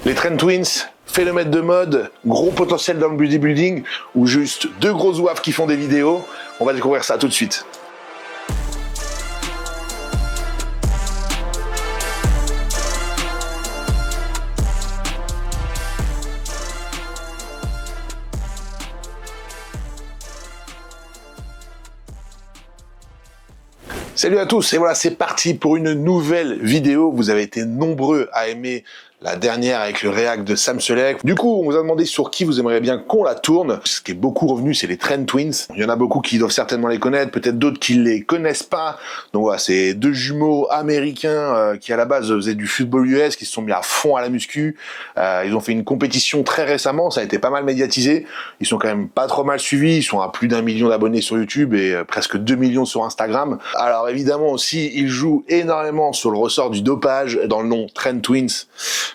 Les Trend Twins, phénomène de mode, gros potentiel dans le bodybuilding ou juste deux gros zouaves qui font des vidéos? On va découvrir ça tout de suite. Salut à tous, et voilà, c'est parti pour une nouvelle vidéo. Vous avez été nombreux à aimer la dernière avec le réact de Sam Select. Du coup, on vous a demandé sur qui vous aimeriez bien qu'on la tourne. Ce qui est beaucoup revenu, c'est les Trend Twins. Il y en a beaucoup qui doivent certainement les connaître, peut-être d'autres qui les connaissent pas. Donc voilà, c'est deux jumeaux américains qui à la base faisaient du football US, qui se sont mis à fond à la muscu. Ils ont fait une compétition très récemment, ça a été pas mal médiatisé. Ils sont quand même pas trop mal suivis, ils sont à plus d'1 million d'abonnés sur YouTube et presque 2 millions sur Instagram. Alors évidemment aussi, ils jouent énormément sur le ressort du dopage dans le nom Trend Twins.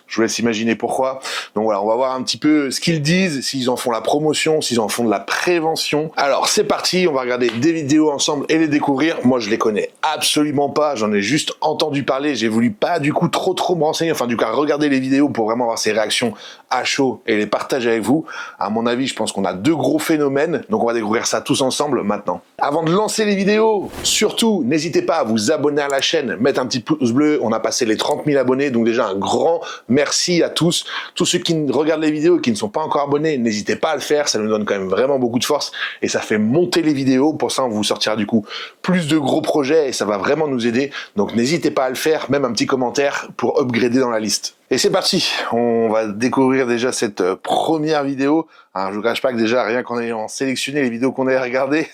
Je vous laisse imaginer pourquoi. Donc voilà, on va voir un petit peu ce qu'ils disent, s'ils en font la promotion, s'ils en font de la prévention. Alors c'est parti, on va regarder des vidéos ensemble et les découvrir. Moi je les connais absolument pas, j'en ai juste entendu parler, j'ai voulu pas du coup trop me renseigner, enfin du coup regarder les vidéos pour vraiment avoir ces réactions à chaud et les partager avec vous. À mon avis, je pense qu'on a deux gros phénomènes, donc on va découvrir ça tous ensemble maintenant. Avant de lancer les vidéos, surtout, n'hésitez pas à vous abonner à la chaîne, mettre un petit pouce bleu, on a passé les 30 000 abonnés, donc déjà un grand merci à tous. Tous ceux qui regardent les vidéos et qui ne sont pas encore abonnés, n'hésitez pas à le faire, ça nous donne quand même vraiment beaucoup de force et ça fait monter les vidéos. Pour ça, on vous sortira du coup plus de gros projets et ça va vraiment nous aider. Donc n'hésitez pas à le faire, même un petit commentaire pour upgrader dans la liste. Et c'est parti, on va découvrir déjà cette première vidéo. Alors, je vous cache pas que déjà, rien qu'en ayant sélectionné les vidéos qu'on avait regardées,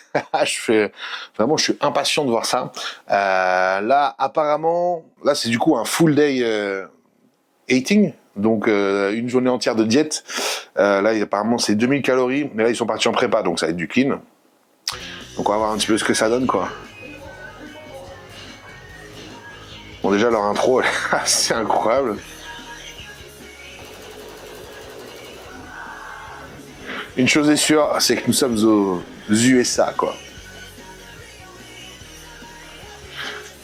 je suis impatient de voir ça. Là, apparemment, là c'est du coup un full day eating, donc une journée entière de diète. Là, apparemment, c'est 2000 calories, mais là, ils sont partis en prépa, donc ça va être du clean. Donc on va voir un petit peu ce que ça donne, quoi. Bon, déjà, leur intro, c'est incroyable. Une chose est sûre, c'est que nous sommes aux USA, quoi.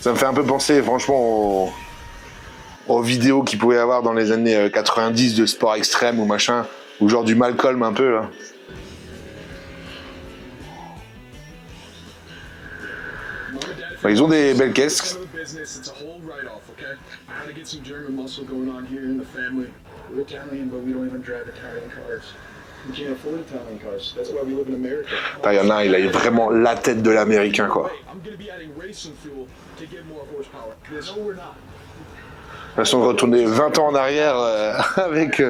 Ça me fait un peu penser, franchement, aux vidéos qu'il pouvait y avoir dans les années 90 de sport extrême ou machin, ou genre du Malcolm un peu, là. Enfin, ils ont des belles caisses. Il y en a un, il a vraiment la tête de l'américain, quoi. Façon de retourner 20 ans en arrière avec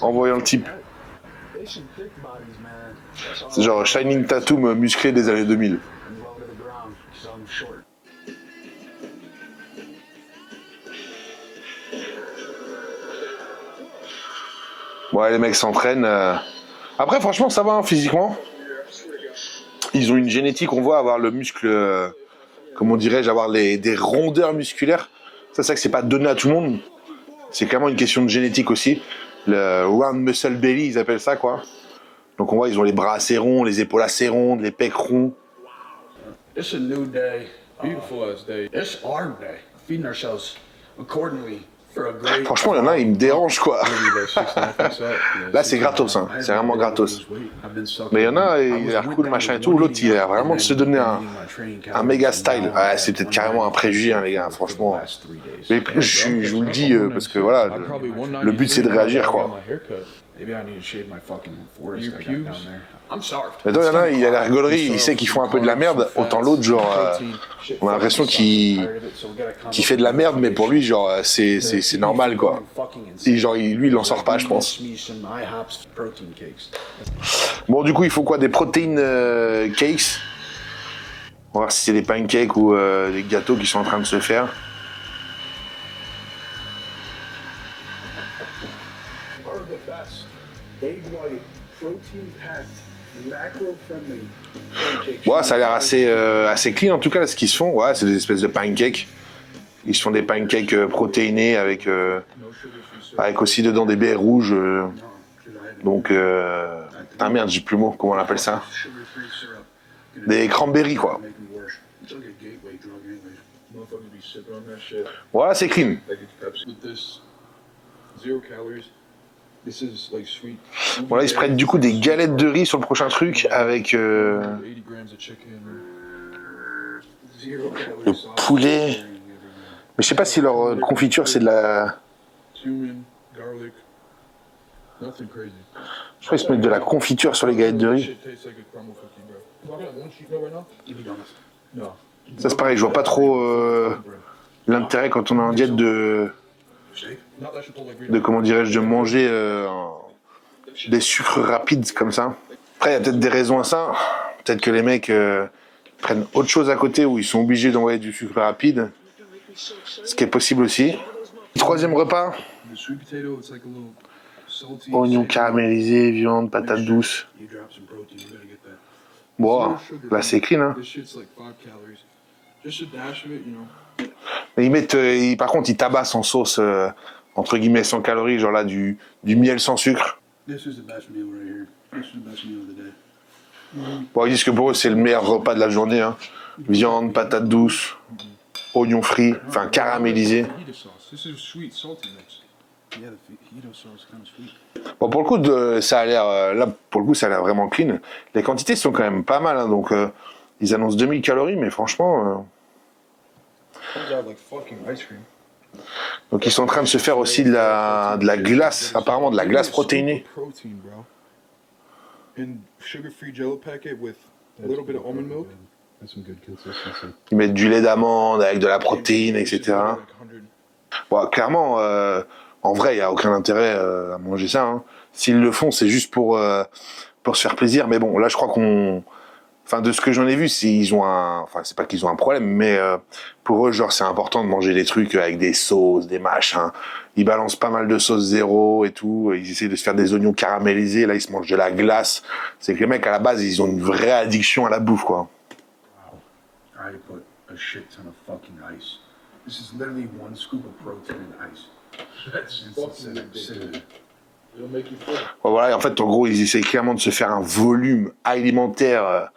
en voyant le type. C'est genre Shining Tatum musclé des années 2000. Ouais, les mecs s'entraînent. Après, franchement, ça va, hein, physiquement. Ils ont une génétique, on voit, avoir le muscle, comment dirais-je, avoir des rondeurs musculaires. Ça, c'est vrai que c'est pas donné à tout le monde. C'est clairement une question de génétique aussi. Le round muscle belly, ils appellent ça, quoi. Donc on voit, ils ont les bras assez ronds, les épaules assez rondes, les pecs ronds. It's a new day, beautiful as day. It's our day, feeding ourselves accordingly. Franchement, il y en a, ils me dérangent, quoi. Là, c'est gratos, hein. C'est vraiment gratos. Mais il y en a, il a l'air cool, machin et tout. L'autre, il a vraiment de se donner un méga style. Ouais, c'est peut-être carrément un préjugé, hein, les gars, franchement. Mais je vous le dis, parce que voilà, le but, c'est de réagir, quoi. Mais toi, il y en a, il a la rigolerie, il sait qu'ils font un peu de la merde. Autant l'autre, genre, on a l'impression qu'il fait de la merde, mais pour lui, genre, c'est normal, quoi. Et genre, lui, il en sort pas, je pense. Bon, du coup, il faut quoi? Des protein cakes. On va voir si c'est des pancakes ou des gâteaux qui sont en train de se faire. Ouais, ça a l'air assez clean en tout cas ce qu'ils se font. Ouais, c'est des espèces de pancakes. Ils se font des pancakes protéinés avec aussi dedans des baies rouges. Donc, ah merde, j'ai plus le mot. Comment on appelle ça? Des cranberries, quoi. Voilà, c'est clean. 0 calories, This is like sweet. Bon là ils se prennent du coup des galettes de riz sur le prochain truc avec 80 grams of chicken. Zero calories. le poulet. Mais je sais pas si leur confiture c'est de la... Cumin, garlic. Nothing crazy. Je crois qu'ils se mettent de la confiture sur les galettes de riz. Shit tastes like a caramel cookie, bro. I got one sheet right now. To be honest. No. Ça c'est pareil, je vois pas trop l'intérêt quand on est en diète de comment dirais-je, de manger des sucres rapides comme ça. Après il y a peut-être des raisons à ça. Peut-être que les mecs prennent autre chose à côté où ils sont obligés d'envoyer du sucre rapide. Ce qui est possible aussi. Troisième repas. The sweet potato, it's like a little salty. Oignons caramélisés, viande, patates douces. You drop some protein, you gotta get that. Bon, là c'est clean hein. This shit's like 5 calories. Just a dash of it, you know. Mais ils mettent, par contre ils tabassent en sauce entre guillemets 100 calories, genre là du miel sans sucre. This is the best meal right here. This is the best meal of the day. Bon, ils disent que pour eux c'est le meilleur repas de la journée hein. Viande, patates douces, oignons frits, enfin caramélisés. Fajita sauce. This is sweet, salty mix. Yeah, the fajita sauce kind of sweet. Bon, pour le coup, ça a l'air, là, pour le coup, ça a l'air vraiment clean. Les quantités sont quand même pas mal, hein, donc ils annoncent 2000 calories, mais franchement, Comes out like fucking ice cream. donc ils sont en train de se faire aussi de la glace, apparemment de la glace protéinée. Protein, bro. And sugar-free Jello packet with a little bit of almond milk. That's some good consistency. Ils mettent du lait d'amande avec de la protéine, etc. Bon, clairement, en vrai, il n'y a aucun intérêt à manger ça. Hein. S'ils le font, c'est juste pour se faire plaisir. Mais bon, là, je crois qu'on... Enfin, de ce que j'en ai vu, ils ont un... Enfin, c'est pas qu'ils ont un problème, mais pour eux, genre, c'est important de manger des trucs avec des sauces, des machins. Ils balancent pas mal de sauces zéro et tout. Ils essaient de se faire des oignons caramélisés. Là, ils se mangent de la glace. C'est que les mecs, à la base, ils ont une vraie addiction à la bouffe, quoi. Wow. I put a shit ton of fucking ice. This is literally one scoop of protein in ice. That's fucking insane. It'll make you full. Bon, voilà, et en fait, en gros, ils essayent clairement de se faire un volume alimentaire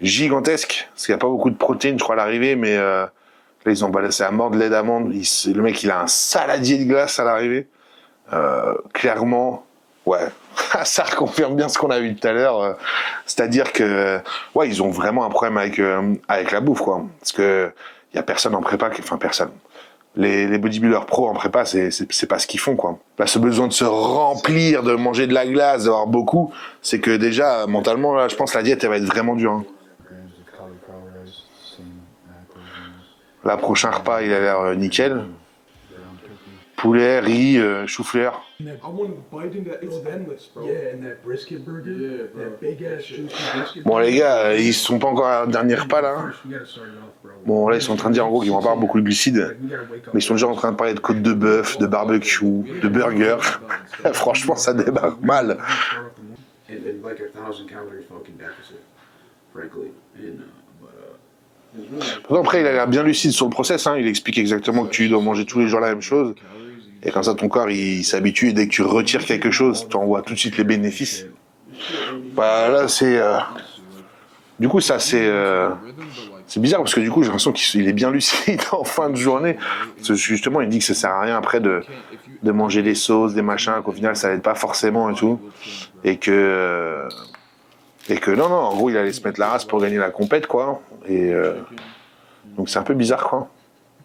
gigantesque. Parce qu'il n'y a pas beaucoup de protéines, je crois, à l'arrivée, mais là, ils ont balancé à mort de lait d'amande. Le mec, il a un saladier de glace à l'arrivée. Clairement, ouais. Ça reconfirme bien ce qu'on a vu tout à l'heure. C'est-à-dire que, ouais, ils ont vraiment un problème avec la bouffe, quoi. Parce que il y a personne en prépa, enfin personne. Les bodybuilders pro en prépa, c'est pas ce qu'ils font, quoi. Là, ce besoin de se remplir, de manger de la glace, d'avoir beaucoup, c'est que déjà, mentalement, là, je pense que la diète, elle va être vraiment dure. Hein. Grams of cauliflower rice, same macros. Là, prochain repas, il a l'air nickel. Brown cookie. Poulet, riz, chou-fleur. I want to bite into it's endless, bro. Yeah, and that brisket burger. Yeah, bro. That big ass juicy brisket. Bon, les gars, ils sont pas encore à dernier repas, là. First, we gotta start it off, bro. Bon, là, ils sont en train de dire, en gros, qu'ils vont avoir beaucoup de glucides. We gotta wake up. Mais ils sont déjà en train de parler de côte de bœuf, de barbecue, de burger. Franchement, ça débarque mal. And like a 1,000 calorie fucking deficit, frankly. And Pourtant, après, il a l'air bien lucide sur le process. Hein. Il explique exactement que tu dois manger tous les jours la même chose. Et comme ça, ton corps, il s'habitue. Et dès que tu retires quelque chose, tu en vois tout de suite les bénéfices. Bah, là, c'est... Du coup, ça, c'est bizarre parce que du coup, j'ai l'impression qu'il est bien lucide en fin de journée. Parce que justement, il dit que ça sert à rien après de manger des sauces, des machins, qu'au final, ça l'aide pas forcément et tout. Et que non, en gros, il allait se mettre la race pour gagner la compète, quoi. Et donc, c'est un peu bizarre, quoi.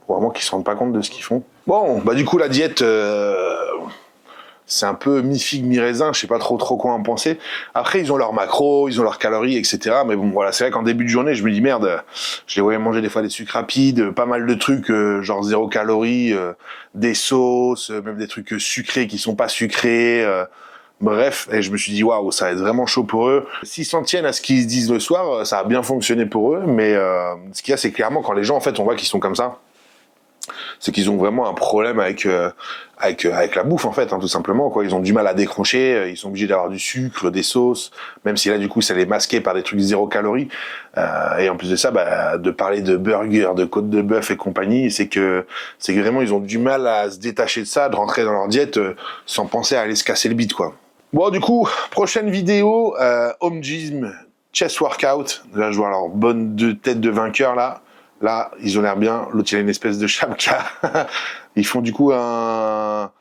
Faut vraiment qu'ils se rendent pas compte de ce qu'ils font. Bon, bah du coup, la diète, c'est un peu mi-figue, mi-raisin. Je sais pas trop quoi en penser. Après, ils ont leurs macros, ils ont leurs calories, etc. Mais bon, voilà, c'est vrai qu'en début de journée, je me dis, merde, je les voyais manger des fois des sucres rapides, pas mal de trucs, genre 0 calories, des sauces, même des trucs sucrés qui sont pas sucrés, bref, et je me suis dit, waouh, ça va être vraiment chaud pour eux. S'ils s'en tiennent à ce qu'ils se disent le soir, ça a bien fonctionné pour eux, mais ce qu'il y a, c'est clairement quand les gens, en fait, on voit qu'ils sont comme ça, c'est qu'ils ont vraiment un problème avec la bouffe, en fait, hein, tout simplement, quoi. Ils ont du mal à décrocher, ils sont obligés d'avoir du sucre, des sauces, même si là, du coup, ça les masquait par des trucs 0 calories. Et en plus de ça, bah, de parler de burgers, de côte de bœuf et compagnie, c'est que vraiment, ils ont du mal à se détacher de ça, de rentrer dans leur diète sans penser à aller se casser le bide, quoi. Bon, du coup, prochaine vidéo, home gym, chest workout. Là, je vois leur bonne tête de vainqueur, là. Là, ils ont l'air bien. L'autre, il a une espèce de chapka. Ils font du coup un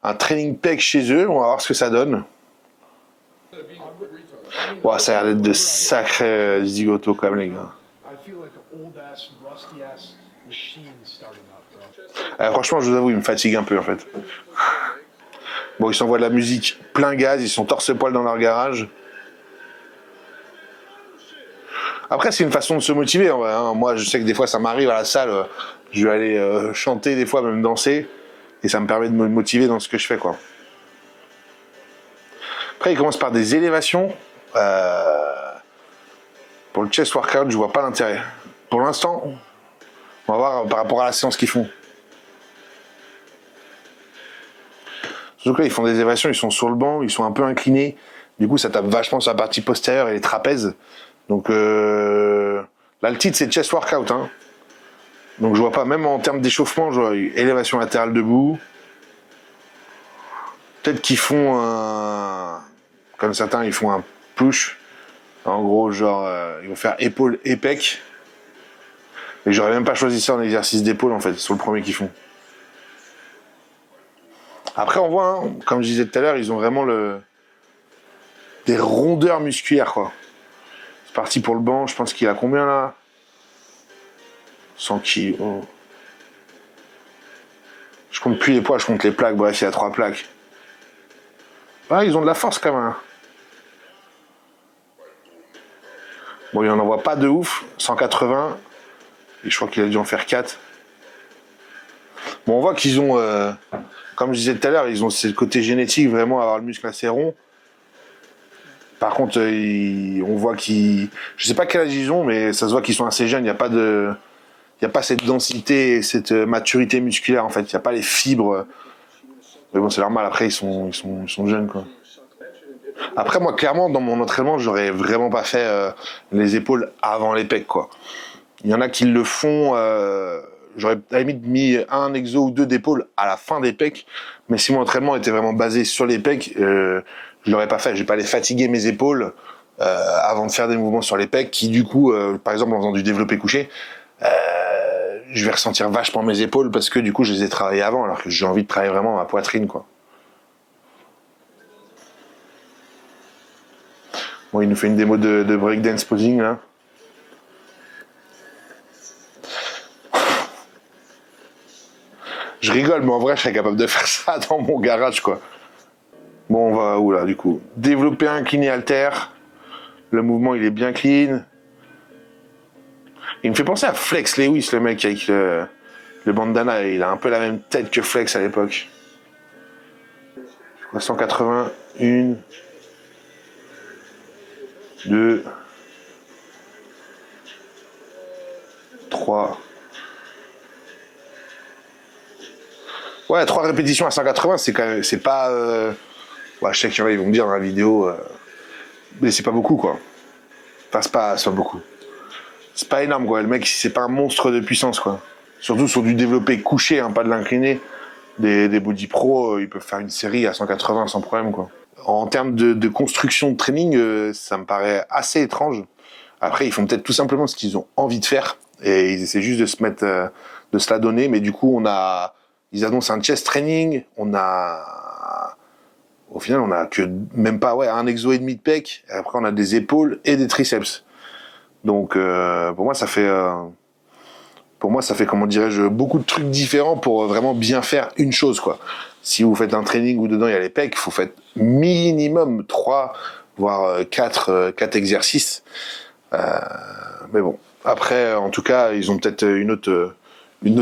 un training pec chez eux. On va voir ce que ça donne. Wow, ça a l'air d'être de sacrés zigotos quand même, les gars. Franchement, je vous avoue, il me fatigue un peu en fait. Bon, ils s'envoient de la musique plein gaz, ils sont torse-poil dans leur garage. Après, c'est une façon de se motiver en vrai, hein. Moi, je sais que des fois, ça m'arrive à la salle, je vais aller chanter, des fois même danser, et ça me permet de me motiver dans ce que je fais, quoi. Après, ils commencent par des élévations. Pour le chest workout, je vois pas l'intérêt. Pour l'instant, on va voir par rapport à la séance qu'ils font. Surtout que là, ils font des élévations, ils sont sur le banc, ils sont un peu inclinés. Du coup, ça tape vachement sur la partie postérieure et les trapèzes. Donc là, le titre, c'est chest workout, hein. Donc je vois pas, même en termes d'échauffement, je vois élévation latérale debout. Peut-être qu'ils font un... Comme certains, ils font un push. En gros, genre, ils vont faire épaule et pec. Mais j'aurais même pas choisi ça en exercice d'épaule, en fait, sur le premier qu'ils font. Après, on voit, hein, comme je disais tout à l'heure, ils ont vraiment des rondeurs musculaires, quoi. C'est parti pour le banc, je pense qu'il a combien, là? 100 kilos. Je compte plus les poids, je compte les plaques. Bref, il y a 3 plaques. Ah, ils ont de la force, quand même, hein. Bon, il en envoie pas de ouf. 180. Et je crois qu'il a dû en faire 4. Bon, on voit qu'ils ont... comme je disais tout à l'heure, ils ont ce côté génétique, vraiment, avoir le muscle assez rond. Par contre, on voit qu'ils... Je sais pas quel âge ils ont, mais ça se voit qu'ils sont assez jeunes. Il n'y a pas de... Il n'y a pas cette densité, cette maturité musculaire, en fait. Il n'y a pas les fibres. Mais bon, c'est normal. Après, ils sont jeunes, quoi. Après, moi, clairement, dans mon entraînement, j'aurais vraiment pas fait les épaules avant les pecs, quoi. Il y en a qui le font... j'aurais à la limite mis un exo ou 2 d'épaules à la fin des pecs. Mais si mon entraînement était vraiment basé sur les pecs, je l'aurais pas fait. Je vais pas aller fatiguer mes épaules avant de faire des mouvements sur les pecs qui, du coup, par exemple, en faisant du développé couché, je vais ressentir vachement mes épaules parce que, du coup, je les ai travaillées avant alors que j'ai envie de travailler vraiment ma poitrine, quoi. Bon, il nous fait une démo de breakdance posing, là. Je rigole, mais en vrai, je serais capable de faire ça dans mon garage, quoi. Bon, on va où, là, du coup? Développer incliné halter. Le mouvement, il est bien clean. Il me fait penser à Flex Lewis, le mec, avec le bandana. Il a un peu la même tête que Flex à l'époque. 180, 1, 2, 3. Ouais, 3 répétitions à 180, c'est quand même, c'est pas... Ouais, je sais qu'il y en a, ils vont me dire dans la vidéo, mais c'est pas beaucoup, quoi. Enfin, c'est pas beaucoup. C'est pas énorme, quoi. Le mec, c'est pas un monstre de puissance, quoi. Surtout sur du développé couché, hein, pas de l'incliné. Des body pro, ils peuvent faire une série à 180 sans problème, quoi. En termes de construction de training, ça me paraît assez étrange. Après, ils font peut-être tout simplement ce qu'ils ont envie de faire. Et ils essaient juste de se mettre, de se la donner. Mais du coup, ils annoncent un chest training. Au final, on a que même pas, ouais, un exo et demi de pec. Et après, on a des épaules et des triceps. Donc, pour moi, ça fait, comment dirais-je, beaucoup de trucs différents pour vraiment bien faire une chose, quoi. Si vous faites un training où dedans il y a les pecs, faut faire minimum 3, voire 4 exercices. Mais bon. Après, en tout cas, ils ont peut-être une autre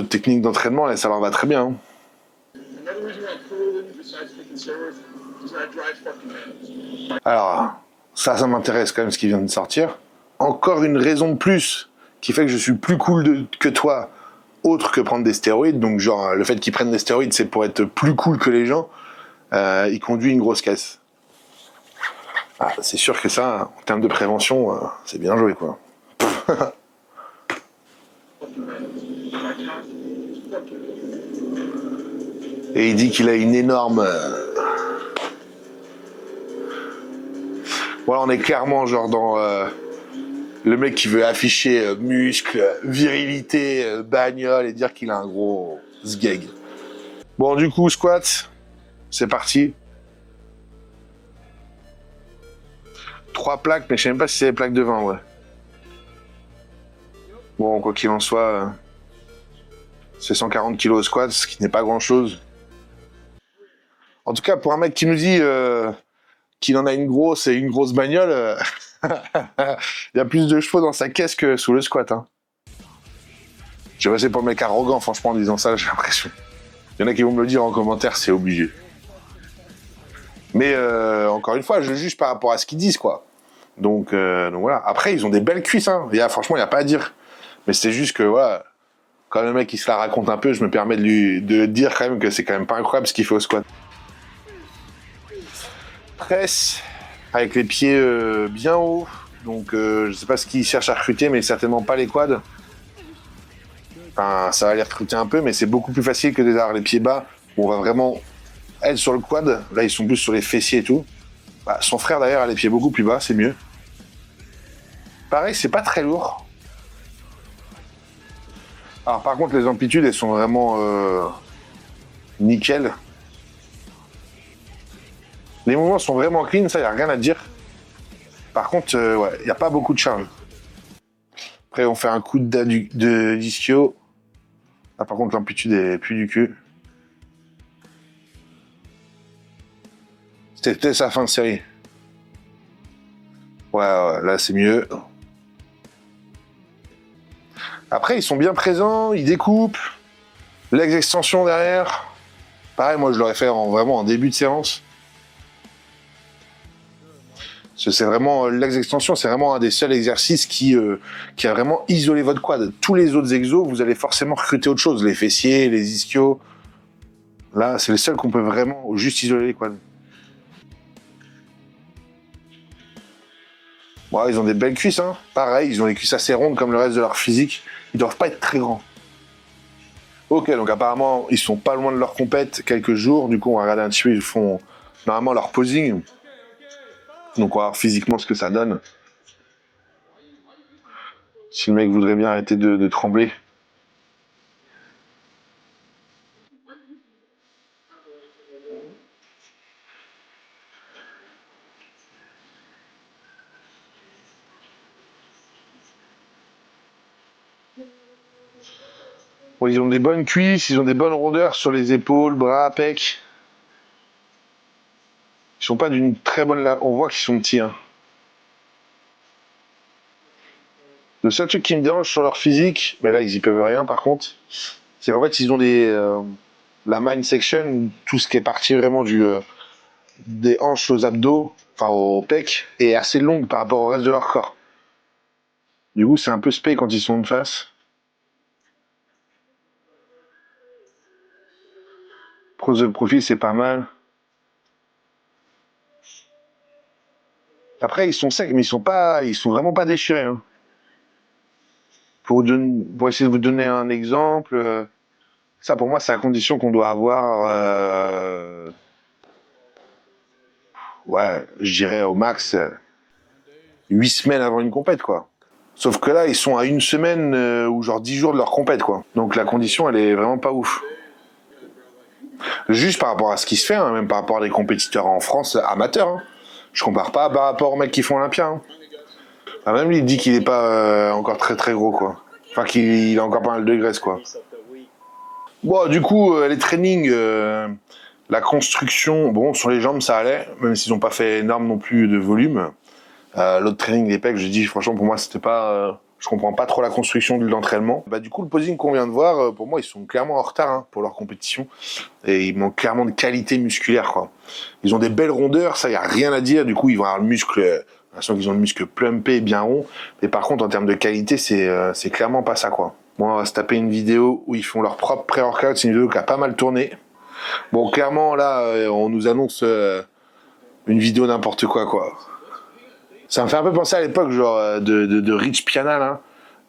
technique d'entraînement et ça leur va très bien, hein. Alors, ça m'intéresse quand même ce qui vient de sortir. Encore une raison de plus qui fait que je suis plus cool que toi, autre que prendre des stéroïdes. Donc, genre, le fait qu'ils prennent des stéroïdes, c'est pour être plus cool que les gens. Il conduit une grosse caisse. Ah, c'est sûr que ça, en termes de prévention, c'est bien joué, quoi. Et il dit qu'il a une énorme... Voilà, on est clairement genre dans le mec qui veut afficher muscle, virilité, bagnole et dire qu'il a un gros sgeg. Bon, du coup, squat. C'est parti. 3 plaques, mais je sais même pas si c'est des plaques de 20, ouais. Bon, quoi qu'il en soit, c'est 140 kg au squat, ce qui n'est pas grand-chose. En tout cas, pour un mec qui nous dit qu'il en a une grosse et une grosse bagnole, il y a plus de chevaux dans sa caisse que sous le squat. Hein. Je vais passer pour le mec arrogant, franchement, en disant ça, j'ai l'impression. Il y en a qui vont me le dire en commentaire, c'est obligé. Mais encore une fois, je juge par rapport à ce qu'ils disent, quoi. Donc voilà. Après, ils ont des belles cuisses, hein. Franchement, il n'y a pas à dire. Mais c'est juste que, voilà, quand le mec il se la raconte un peu, je me permets de dire quand même que c'est quand même pas incroyable ce qu'il fait au squat. Presse avec les pieds bien hauts. Donc je sais pas ce qu'ils cherchent à recruter, mais certainement pas les quads. Enfin, ça va les recruter un peu, mais c'est beaucoup plus facile que d'avoir les pieds bas, où on va vraiment être sur le quad. Là, ils sont plus sur les fessiers et tout. Bah, son frère d'ailleurs a les pieds beaucoup plus bas, c'est mieux. Pareil, c'est pas très lourd. Alors par contre, les amplitudes, elles sont vraiment nickel. Les mouvements sont vraiment clean, ça, y a rien à dire. Par contre, ouais, y a pas beaucoup de charge. Après, on fait un coup de d'ischio. Là, par contre, l'amplitude est plus du cul. C'était peut-être sa fin de série. Ouais, là, c'est mieux. Après, ils sont bien présents, ils découpent. Legs extension derrière. Pareil, moi, je l'aurais fait vraiment en début de séance. C'est vraiment legs extension, c'est vraiment un des seuls exercices qui a vraiment isolé votre quad. Tous les autres exos, vous allez forcément recruter autre chose, les fessiers, les ischios. Là, c'est le seul qu'on peut vraiment juste isoler les quads. Bon, ils ont des belles cuisses, hein. Pareil, ils ont les cuisses assez rondes comme le reste de leur physique. Ils doivent pas être très grands. Ok, donc apparemment, ils sont pas loin de leur compète quelques jours. Du coup, on va regarder un petit peu, ils font normalement leur posing. Donc on va voir physiquement ce que ça donne. Si le mec voudrait bien arrêter de trembler. Bon, ils ont des bonnes cuisses, ils ont des bonnes rondeurs sur les épaules, bras, pecs. Ils sont pas d'une très bonne... On voit qu'ils sont petits, hein. Le seul truc qui me dérange sur leur physique, mais là ils y peuvent rien par contre, c'est qu'en fait ils ont la mine section, tout ce qui est parti vraiment des hanches aux abdos, enfin aux pecs, est assez longue par rapport au reste de leur corps. Du coup c'est un peu spé quand ils sont de face. Pose de profil c'est pas mal. Après ils sont secs mais ils sont vraiment pas déchirés. Hein. Pour essayer de vous donner un exemple, ça pour moi c'est la condition qu'on doit avoir, ouais, je dirais au max 8 semaines avant une compète quoi. Sauf que là ils sont à 1 semaine ou genre 10 jours de leur compète quoi. Donc la condition elle est vraiment pas ouf. Juste par rapport à ce qui se fait, hein, même par rapport à des compétiteurs en France amateurs. Hein. Je compare pas par rapport aux mecs qui font Olympia. Hein. Enfin, même lui il dit qu'il est pas encore très très gros quoi. Enfin qu'il a encore pas mal de graisse quoi. Bon du coup les trainings, la construction, bon sur les jambes ça allait, même s'ils n'ont pas fait énorme non plus de volume. L'autre training des pecs, je dis franchement pour moi c'était pas, je comprends pas trop la construction de l'entraînement. Bah du coup le posing qu'on vient de voir, pour moi ils sont clairement en retard hein, pour leur compétition et ils manquent clairement de qualité musculaire quoi. Ils ont des belles rondeurs, ça y a rien à dire. Du coup ils vont avoir le muscle, l'impression qu'ils ont le muscle plumpé bien rond. Mais par contre en termes de qualité c'est clairement pas ça quoi. Bon on va se taper une vidéo où ils font leur propre pré-workout, c'est une vidéo qui a pas mal tourné. Bon clairement là on nous annonce une vidéo n'importe quoi. Ça me fait un peu penser à l'époque genre de Rich Piana là,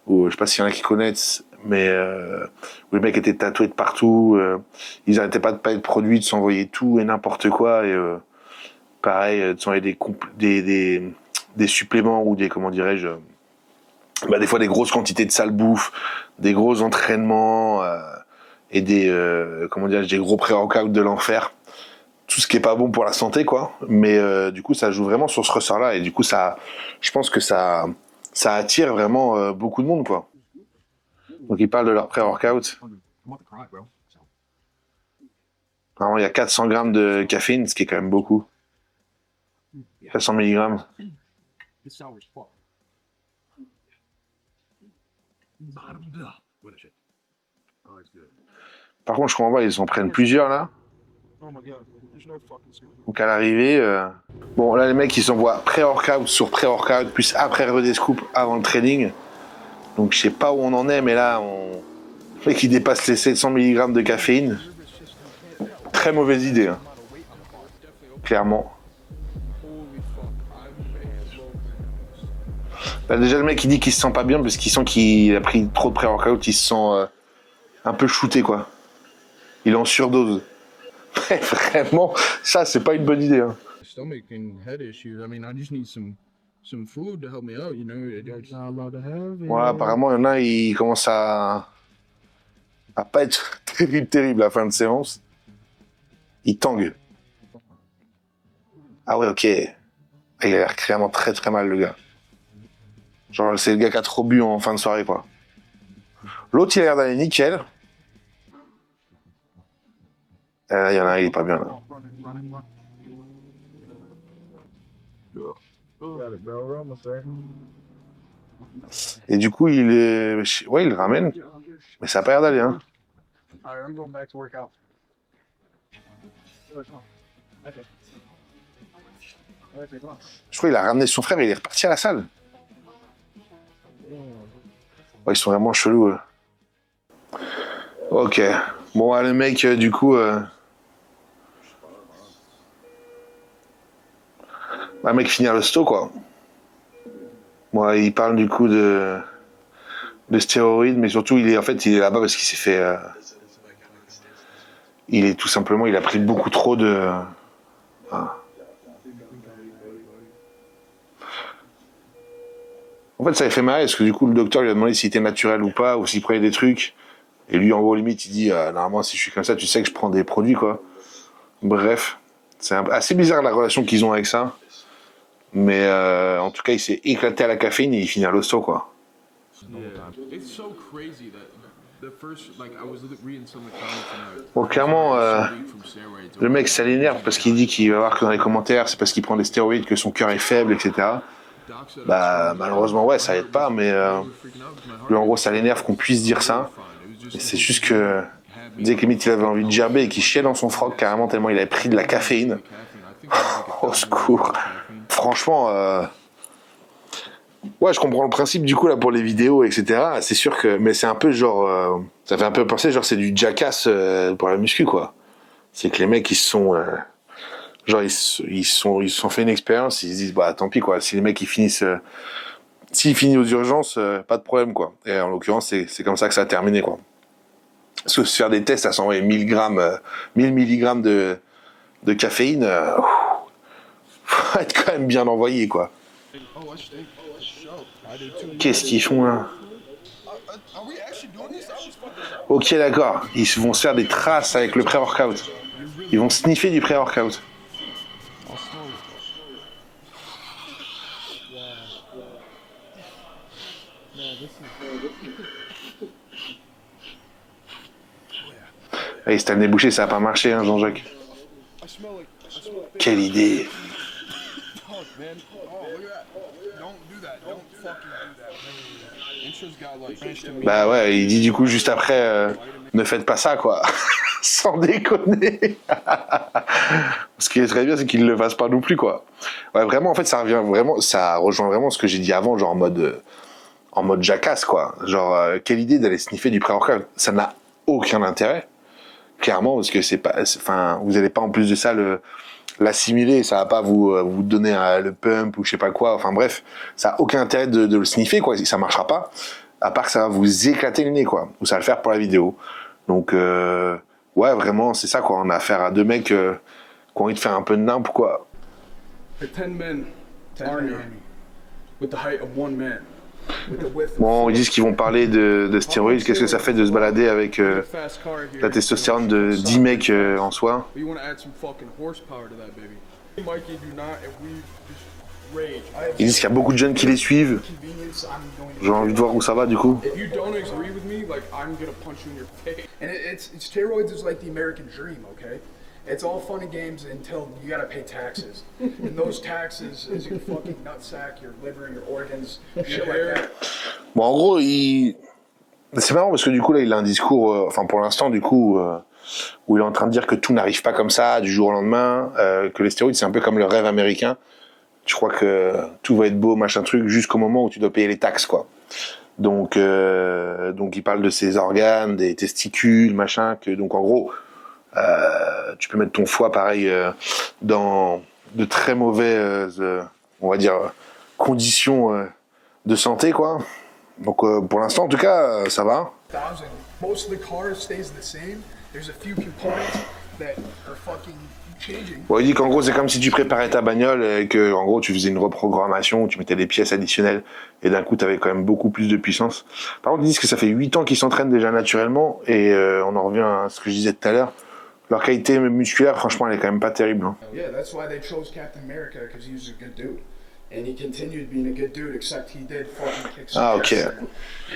où je sais pas s'il y en a qui connaissent, mais où les mecs étaient tatoués de partout, ils arrêtaient pas de pas être produits, de s'envoyer tout et n'importe quoi et pareil de s'envoyer des suppléments ou des comment dirais-je, bah des fois des grosses quantités de sale bouffe, des gros entraînements et des comment dirais-je, des gros pré-workouts de l'enfer. tout ce qui est pas bon pour la santé, quoi. Mais du coup, ça joue vraiment sur ce ressort-là, et du coup, je pense que ça attire vraiment beaucoup de monde, quoi. Donc ils parlent de leur pré-workout. Alors, il y a 400 grammes de caféine, ce qui est quand même beaucoup. 400 milligrammes. Par contre, je comprends pas, ils en prennent plusieurs là. Donc à l'arrivée, bon là les mecs ils s'envoient pré-workout sur pré-workout plus après redescoupe avant le training. Donc je sais pas où on en est, mais là le mec il dépasse les 700 mg de caféine. Très mauvaise idée, hein. Clairement. Là, déjà le mec il dit qu'il se sent pas bien parce qu'il sent qu'il a pris trop de pré-workout, il se sent un peu shooté, quoi. Il est en surdose. Vraiment, ça c'est pas une bonne idée, hein. Stomach and head issues. I mean, I just need some food to help me out, you know. It's not allowed to have it. Ouais, apparemment, il y en a, ils commencent à pas être terrible à la fin de séance. Ils tanguent. Ah ouais, ok. Il a l'air clairement très très mal, le gars. Genre, c'est le gars qui a trop bu en fin de soirée, quoi. L'autre, il a l'air d'aller nickel. Il y en a un, il est pas bien, là. Et du coup, il le ramène. Mais ça a pas l'air d'aller, hein. Je crois qu'il a ramené son frère et il est reparti à la salle. Ouais, ils sont vraiment chelous, eux. Ok. Bon, le mec, du coup... Le mec finit à l'hosto, quoi. Bon, il parle du coup de stéroïdes, mais surtout, il est là-bas parce qu'il s'est fait... il a pris beaucoup trop de... En fait, ça lui fait marrer, parce que du coup, le docteur lui a demandé s'il était naturel ou pas, ou s'il prenait des trucs. Et lui, en gros, limite, il dit, normalement, si je suis comme ça, tu sais que je prends des produits, quoi. Bref. C'est assez bizarre la relation qu'ils ont avec ça. Mais en tout cas, il s'est éclaté à la caféine et il finit à l'hosto, quoi. Bon, clairement, le mec, ça l'énerve parce qu'il dit qu'il va voir que dans les commentaires, c'est parce qu'il prend des stéroïdes que son cœur est faible, etc. Bah, malheureusement, ouais, ça aide pas, mais lui, en gros, ça l'énerve qu'on puisse dire ça. Et c'est juste que, il disait que limite, il avait envie de gerber et qu'il chiait dans son froc carrément tellement il avait pris de la caféine. Au secours. Franchement, ouais, je comprends le principe du coup là pour les vidéos, etc. C'est sûr que, mais c'est un peu genre, ça fait un peu penser genre c'est du jackass pour la muscu, quoi. C'est que les mecs ils se sont, genre ils se sont fait une expérience, ils se disent bah tant pis, quoi. Si les mecs ils finissent, s'ils finissent aux urgences, pas de problème, quoi. Et en l'occurrence c'est comme ça que ça a terminé, quoi. Parce que se faire des tests à s'envoyer 1000 mg de caféine, faut être quand même bien envoyé, quoi. Qu'est-ce qu'ils font là? Ok, d'accord. Ils vont se faire des traces avec le pré-workout. Ils vont sniffer du pré-workout. Allez, c'était le nez bouché, ça n'a pas marché, hein, Jean-Jacques. Quelle idée. Bah ouais, il dit du coup juste après, ne faites pas ça, quoi. Sans déconner. Ce qui est très bien, c'est qu'il ne le fasse pas non plus, quoi. Ouais, vraiment, en fait, ça rejoint vraiment ce que j'ai dit avant, genre en mode jackass, quoi. Genre, quelle idée d'aller sniffer du pré-workout. Ça n'a aucun intérêt, clairement, parce que vous n'allez pas en plus de ça l'assimiler, ça va pas vous donner le pump ou je sais pas quoi, enfin bref, ça a aucun intérêt de le sniffer, quoi, ça marchera pas, à part que ça va vous éclater le nez, quoi, ou ça va le faire pour la vidéo. Donc ouais, vraiment, c'est ça, quoi, on a affaire à deux mecs qui ont envie de faire un peu de nimp, quoi. 10 men army with the height of one man. Bon, ils disent qu'ils vont parler de stéroïdes. Qu'est-ce que ça fait de se balader avec la testostérone de 10 mecs en soi? But you want to add some fucking horsepower to that, baby. Mikey, do not, if we just rage. Ils disent qu'il y a beaucoup de jeunes qui les suivent. J'ai envie de voir où ça va du coup. If you don't agree with me, like, I'm gonna punch you in your face. And steroids is like the American dream, okay? It's all fun and games until you gotta pay taxes. And those taxes is your fucking nutsack, your liver, your organs, shit like that. Bon, en gros, c'est marrant parce que du coup, là, il a un discours, enfin pour l'instant, du coup, où il est en train de dire que tout n'arrive pas comme ça, du jour au lendemain, que les stéroïdes, c'est un peu comme le rêve américain. Je crois que tout va être beau, machin truc, jusqu'au moment où tu dois payer les taxes, quoi. Donc il parle de ses organes, des testicules, machin, que donc en gros, tu peux mettre ton foie pareil dans de très mauvaises, on va dire, conditions de santé, quoi. Donc pour l'instant, en tout cas, ça va. Most of the car stays the same. There's a few components that are fucking changing. Bon, il dit qu'en gros, c'est comme si tu préparais ta bagnole et que, en gros, tu faisais une reprogrammation où tu mettais des pièces additionnelles et d'un coup, tu avais quand même beaucoup plus de puissance. Par contre, ils disent que ça fait 8 ans qu'ils s'entraînent déjà naturellement et on en revient à ce que je disais tout à l'heure. Leur qualité musculaire, franchement, elle est quand même pas terrible. Hein. Yeah, that's why they chose Captain America, because he was a good dude. And he continued being a good dude, except he did fucking kick some Ah, ok. ass.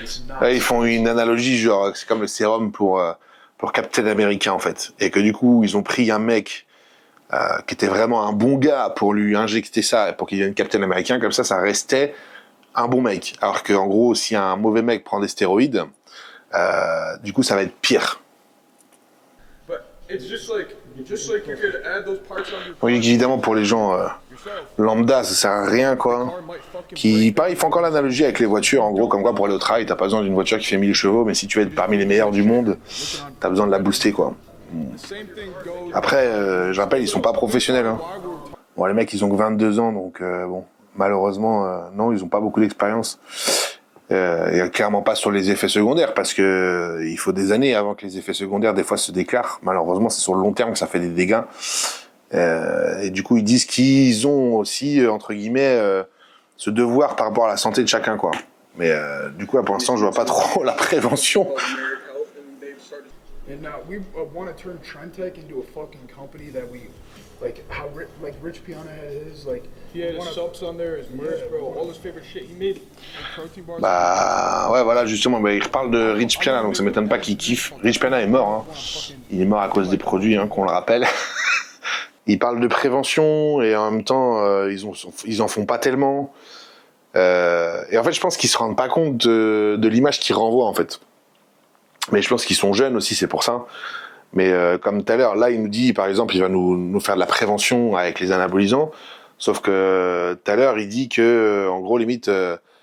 It's not- Là, ils font une analogie, genre, c'est comme le sérum pour Captain America, en fait. Et que du coup, ils ont pris un mec qui était vraiment un bon gars pour lui injecter ça, pour qu'il devienne Captain Americain, comme ça restait un bon mec. Alors qu'en gros, si un mauvais mec prend des stéroïdes, du coup, ça va être pire. But it's just like you could add those parts on your Oui, évidemment, pour les gens yourself. lambda, ça sert à rien, quoi. Car might fucking Qui, break. pareil, il faut encore l'analogie avec les voitures, en gros, comme quoi pour aller au travail, t'as pas besoin d'une voiture qui fait 1000 chevaux, mais si tu veux être parmi les meilleurs du monde, t'as besoin de la booster, quoi. The same thing goes. Après, je rappelle, ils sont pas professionnels, hein. Why we're Bon, les mecs, ils ont que 22 ans, donc bon, malheureusement, non, ils ont pas beaucoup d'expérience. Et clairement pas sur les effets secondaires, parce que il faut des années avant que les effets secondaires, des fois, se déclarent. Malheureusement, c'est sur le long terme que ça fait des dégâts. Et du coup, ils disent qu'ils ont aussi, entre guillemets, ce devoir par rapport à la santé de chacun, quoi. Mais du coup, là, pour l'instant, je vois pas trop la prévention. And we want to turn Trentec into a fucking company that we, like how like Rich Piana had his, like. He had we his wanna- subs on there, his merch, bro, all his favorite shit. He made like, protein bars. Bah, ouais, voilà, justement, bah, il reparle de Rich Piana, donc ça m'étonne pas qu'il kiffe. Rich Piana est mort, hein. Il est mort à cause des produits, hein, qu'on le rappelle. Ils parlent de prévention et en même temps, ils en font pas tellement. Et en fait, je pense qu'ils se rendent pas compte de l'image qu'ils renvoient, en fait. Mais je pense qu'ils sont jeunes aussi, c'est pour ça. Mais comme tout à l'heure, là, il nous dit, par exemple, il va nous faire de la prévention avec les anabolisants. Sauf que tout à l'heure, il dit que, en gros, limite,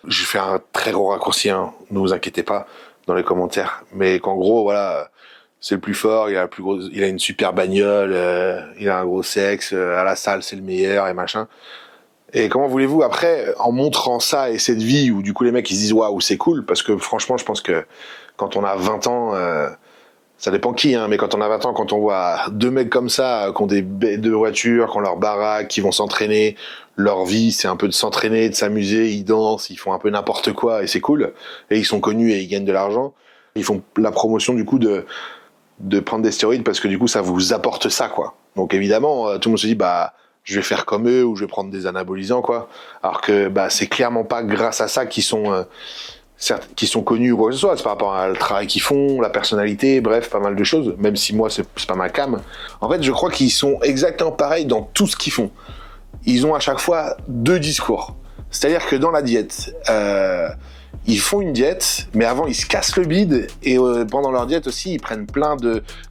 j'ai fait un très gros raccourci, hein, ne vous inquiétez pas dans les commentaires. Mais qu'en gros, voilà, c'est le plus fort, il a une super bagnole, il a un gros sexe, à la salle, c'est le meilleur et machin. Et comment voulez-vous, après, en montrant ça et cette vie où du coup les mecs ils se disent waouh, c'est cool, parce que franchement, je pense que quand on a 20 ans, ça dépend qui, hein, mais quand on a 20 ans, quand on voit deux mecs comme ça, qui ont des bêtes de voitures, qui ont leur baraque, qui vont s'entraîner, leur vie, c'est un peu de s'entraîner, de s'amuser, ils dansent, ils font un peu n'importe quoi et c'est cool, et ils sont connus et ils gagnent de l'argent. Ils font la promotion du coup de prendre des stéroïdes parce que du coup ça vous apporte ça, quoi. Donc évidemment, tout le monde se dit bah je vais faire comme eux ou je vais prendre des anabolisants, quoi. Alors que bah c'est clairement pas grâce à ça qu'ils sont connus ou quoi que ce soit. C'est par rapport au travail qu'ils font, la personnalité, bref, pas mal de choses. Même si moi c'est pas ma cam. En fait, je crois qu'ils sont exactement pareils dans tout ce qu'ils font. Ils ont à chaque fois deux discours. C'est-à-dire que dans la diète, ils font une diète, mais avant ils se cassent le bide et pendant leur diète aussi ils prennent plein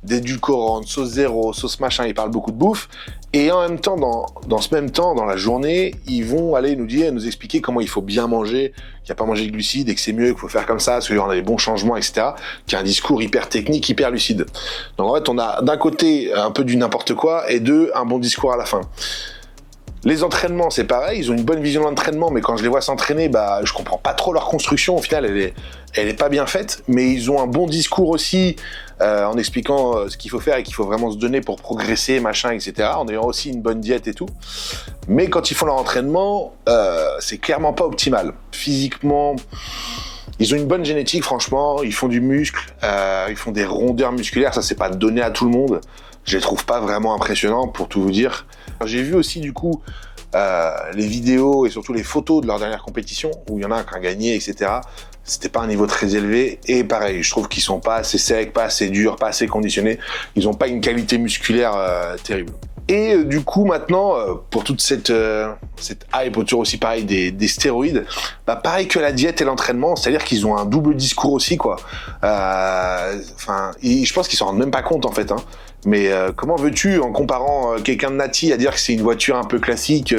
d'édulcorants, de sauce zéro, sauce machin, ils parlent beaucoup de bouffe et en même temps dans ce même temps dans la journée ils vont aller nous expliquer comment il faut bien manger, qu'il n'y a pas manger de glucides et que c'est mieux, qu'il faut faire comme ça, parce qu'il y en a des bons changements, etc. Qui a un discours hyper technique, hyper lucide. Donc en fait on a d'un côté un peu du n'importe quoi et un bon discours à la fin. Les entraînements, c'est pareil, ils ont une bonne vision de l'entraînement, mais quand je les vois s'entraîner, bah, je comprends pas trop leur construction. Au final, elle est pas bien faite, mais ils ont un bon discours aussi en expliquant ce qu'il faut faire et qu'il faut vraiment se donner pour progresser, machin, etc. En ayant aussi une bonne diète et tout. Mais quand ils font leur entraînement, c'est clairement pas optimal. Physiquement, ils ont une bonne génétique, franchement. Ils font du muscle, ils font des rondeurs musculaires. Ça, c'est pas donné à tout le monde. Je les trouve pas vraiment impressionnants, pour tout vous dire. J'ai vu aussi, du coup, les vidéos et surtout les photos de leur dernière compétition, où il y en a un qui a gagné, etc. C'était pas un niveau très élevé. Et pareil, je trouve qu'ils sont pas assez secs, pas assez durs, pas assez conditionnés. Ils ont pas une qualité musculaire terrible. Et du coup, maintenant, pour toute cette hype autour aussi, pareil, des stéroïdes, bah, pareil que la diète et l'entraînement, c'est-à-dire qu'ils ont un double discours aussi, quoi. Enfin, je pense qu'ils s'en rendent même pas compte, en fait, hein. Mais comment veux-tu, en comparant quelqu'un de nati à dire que c'est une voiture un peu classique,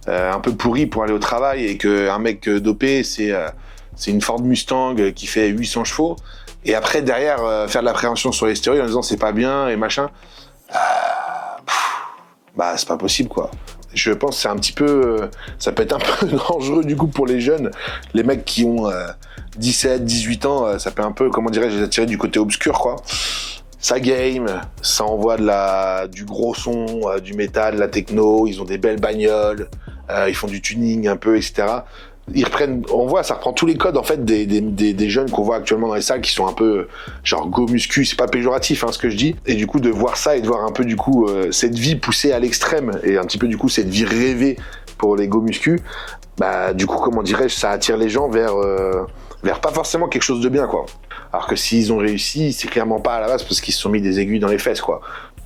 un peu pourrie pour aller au travail, et qu'un mec dopé, c'est une Ford Mustang qui fait 800 chevaux, et après, derrière, faire de la prévention sur les stéroïdes en disant c'est pas bien, et machin... bah c'est pas possible, quoi. Je pense que c'est un petit peu ça peut être un peu dangereux du coup pour les jeunes, les mecs qui ont 17, 18 ans, ça peut un peu, comment dirais-je, les attirer du côté obscur, quoi. Ça game, ça envoie du gros son, du métal, de la techno, ils ont des belles bagnoles, ils font du tuning un peu, etc. Ils reprennent, on voit, ça reprend tous les codes en fait des jeunes qu'on voit actuellement dans les salles qui sont un peu genre go muscu, c'est pas péjoratif hein, ce que je dis, et du coup de voir ça et de voir un peu du coup cette vie poussée à l'extrême et un petit peu du coup cette vie rêvée pour les go muscu, bah du coup comment dirais-je, ça attire les gens vers pas forcément quelque chose de bien, quoi. Alors que s'ils ont réussi, c'est clairement pas à la base parce qu'ils se sont mis des aiguilles dans les fesses, quoi.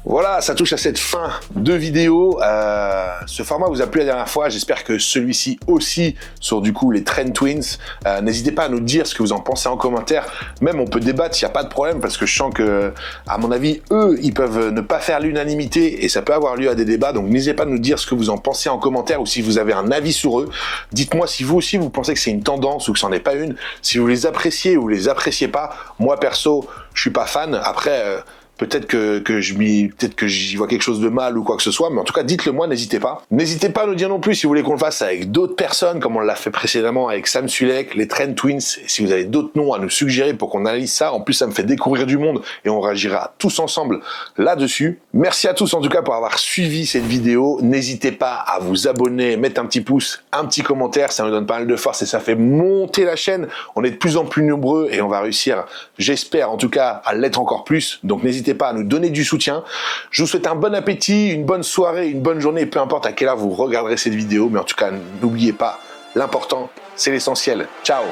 Voilà, ça touche à cette fin de vidéo. Ce format vous a plu la dernière fois. J'espère que celui-ci aussi, sur du coup les Trend Twins. N'hésitez pas à nous dire ce que vous en pensez en commentaire. Même on peut débattre, il n'y a pas de problème, parce que je sens que, à mon avis, eux, ils peuvent ne pas faire l'unanimité et ça peut avoir lieu à des débats. Donc n'hésitez pas à nous dire ce que vous en pensez en commentaire ou si vous avez un avis sur eux. Dites-moi si vous aussi vous pensez que c'est une tendance ou que c'en est pas une. Si vous les appréciez ou vous les appréciez pas. Moi perso, je suis pas fan. Après. Peut-être que j'y vois quelque chose de mal ou quoi que ce soit, mais en tout cas, dites-le moi, n'hésitez pas. N'hésitez pas à nous dire non plus si vous voulez qu'on le fasse avec d'autres personnes, comme on l'a fait précédemment avec Sam Sulek, les Trend Twins. Et si vous avez d'autres noms à nous suggérer pour qu'on analyse ça, en plus, ça me fait découvrir du monde et on réagira tous ensemble là-dessus. Merci à tous en tout cas pour avoir suivi cette vidéo. N'hésitez pas à vous abonner, mettre un petit pouce, un petit commentaire, ça nous donne pas mal de force et ça fait monter la chaîne. On est de plus en plus nombreux et on va réussir, j'espère en tout cas, à l'être encore plus. Donc n'hésitez pas à nous donner du soutien. Je vous souhaite un bon appétit, une bonne soirée, une bonne journée, peu importe à quelle heure vous regarderez cette vidéo, mais en tout cas, n'oubliez pas, l'important, c'est l'essentiel. Ciao!